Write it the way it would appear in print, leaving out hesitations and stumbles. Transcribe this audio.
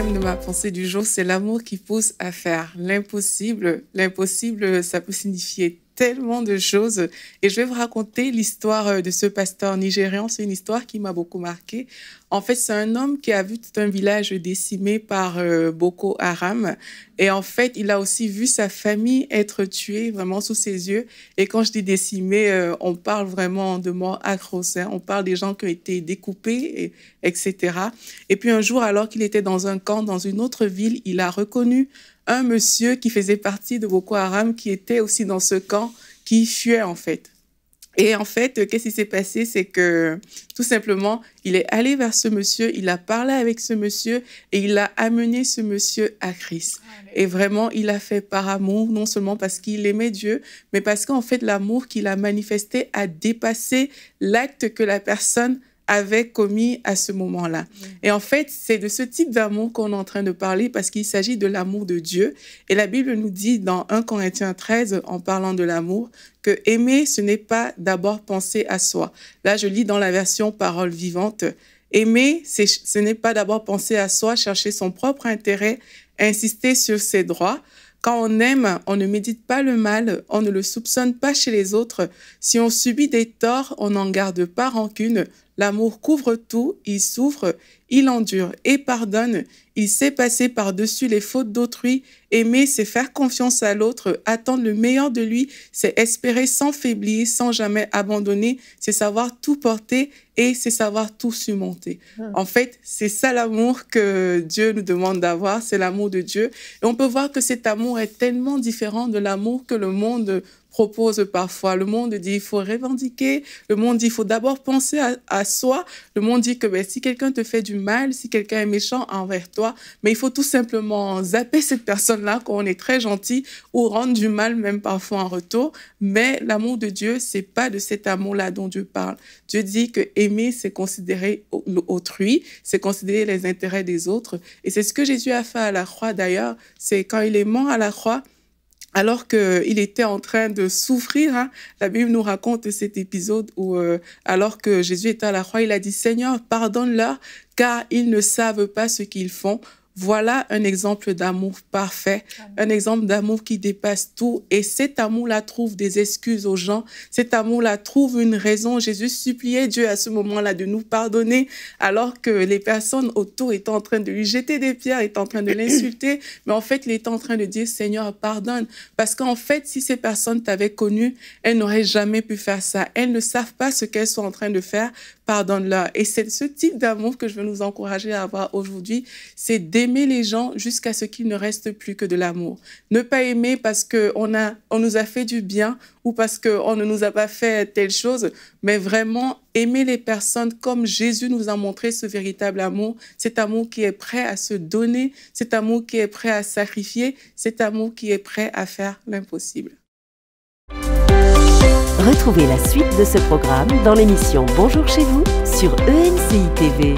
thème de ma pensée du jour, c'est l'amour qui pousse à faire l'impossible. L'impossible, ça peut signifier tellement de choses. Et je vais vous raconter l'histoire de ce pasteur nigérian. C'est une histoire qui m'a beaucoup marquée. En fait, c'est un homme qui a vu tout un village décimé par Boko Haram. Et en fait, il a aussi vu sa famille être tuée vraiment sous ses yeux. Et quand je dis décimé, on parle vraiment de morts atroces. On parle des gens qui ont été découpés, etc. Et puis un jour, alors qu'il était dans un camp, dans une autre ville, il a reconnu un monsieur qui faisait partie de Boko Haram, qui était aussi dans ce camp, qui fuyait en fait. Et en fait, qu'est-ce qui s'est passé? C'est que tout simplement, il est allé vers ce monsieur, il a parlé avec ce monsieur et il a amené ce monsieur à Christ. Et vraiment, il a fait par amour, non seulement parce qu'il aimait Dieu, mais parce qu'en fait, l'amour qu'il a manifesté a dépassé l'acte que la personne avait commis à ce moment-là. Et en fait, c'est de ce type d'amour qu'on est en train de parler parce qu'il s'agit de l'amour de Dieu. Et la Bible nous dit dans 1 Corinthiens 13, en parlant de l'amour, que aimer, ce n'est pas d'abord penser à soi. Là, je lis dans la version Parole vivante. Aimer, ce n'est pas d'abord penser à soi, chercher son propre intérêt, insister sur ses droits. Quand on aime, on ne médite pas le mal, on ne le soupçonne pas chez les autres. Si on subit des torts, on n'en garde pas rancune. L'amour couvre tout, il souffre, il endure et pardonne. Il sait passer par-dessus les fautes d'autrui. Aimer, c'est faire confiance à l'autre, attendre le meilleur de lui, c'est espérer sans faiblir, sans jamais abandonner, c'est savoir tout porter et c'est savoir tout surmonter. En fait, c'est ça l'amour que Dieu nous demande d'avoir, c'est l'amour de Dieu. Et on peut voir que cet amour est tellement différent de l'amour que le monde propose parfois. Le monde dit il faut revendiquer, le monde dit il faut d'abord penser à soi, le monde dit que si quelqu'un te fait du mal, si quelqu'un est méchant envers toi, mais il faut tout simplement zapper cette personne-là quand on est très gentil ou rendre du mal même parfois en retour. Mais l'amour de Dieu, c'est pas de cet amour-là dont Dieu parle. Dieu dit que aimer, c'est considérer autrui, c'est considérer les intérêts des autres. Et c'est ce que Jésus a fait à la croix d'ailleurs, c'est quand il est mort à la croix, alors qu'il était en train de souffrir, la Bible nous raconte cet épisode où, alors que Jésus était à la croix, il a dit « Seigneur, pardonne-leur, car ils ne savent pas ce qu'ils font ». Voilà un exemple d'amour parfait, un exemple d'amour qui dépasse tout. Et cet amour-là trouve des excuses aux gens. Cet amour-là trouve une raison. Jésus suppliait Dieu à ce moment-là de nous pardonner alors que les personnes autour étaient en train de lui jeter des pierres, étaient en train de l'insulter. Mais en fait, il était en train de dire, Seigneur, pardonne. Parce qu'en fait, si ces personnes t'avaient connu, elles n'auraient jamais pu faire ça. Elles ne savent pas ce qu'elles sont en train de faire. Pardonne-leur. Et c'est ce type d'amour que je veux nous encourager à avoir aujourd'hui, c'est d'aimer les gens jusqu'à ce qu'il ne reste plus que de l'amour. Ne pas aimer parce qu'on nous a fait du bien ou parce qu'on ne nous a pas fait telle chose, mais vraiment aimer les personnes comme Jésus nous a montré ce véritable amour, cet amour qui est prêt à se donner, cet amour qui est prêt à sacrifier, cet amour qui est prêt à faire l'impossible. Retrouvez la suite de ce programme dans l'émission Bonjour chez vous sur EMCI TV.